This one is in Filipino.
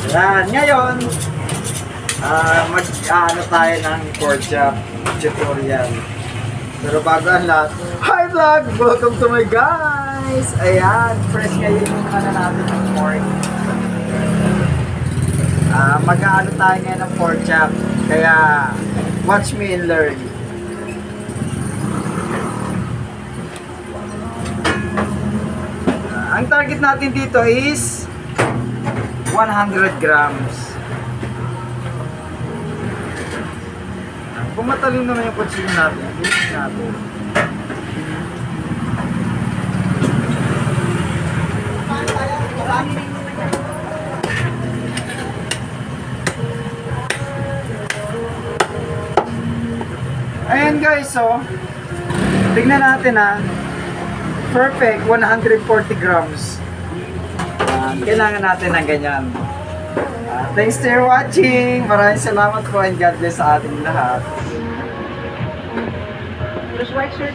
Yan, ngayon, mag-ano tayo ng pork chop tutorial. Pero bago ang lahat, hi vlog! Welcome to my guys! Ayan, fresh ngayon yung ano natin ng pork. Mag-ano tayo ngayon ng pork chop. Kaya, watch me and learn. Ang target natin dito is 100 grams. Kung matalim naman yung kutsilyo natin, bilhin natin. Ayan guys, so tignan natin perfect 140 grams. Kailangan natin ng ganyan. Thanks for watching. Maraming salamat po and God bless sa ating lahat. Just white shirt,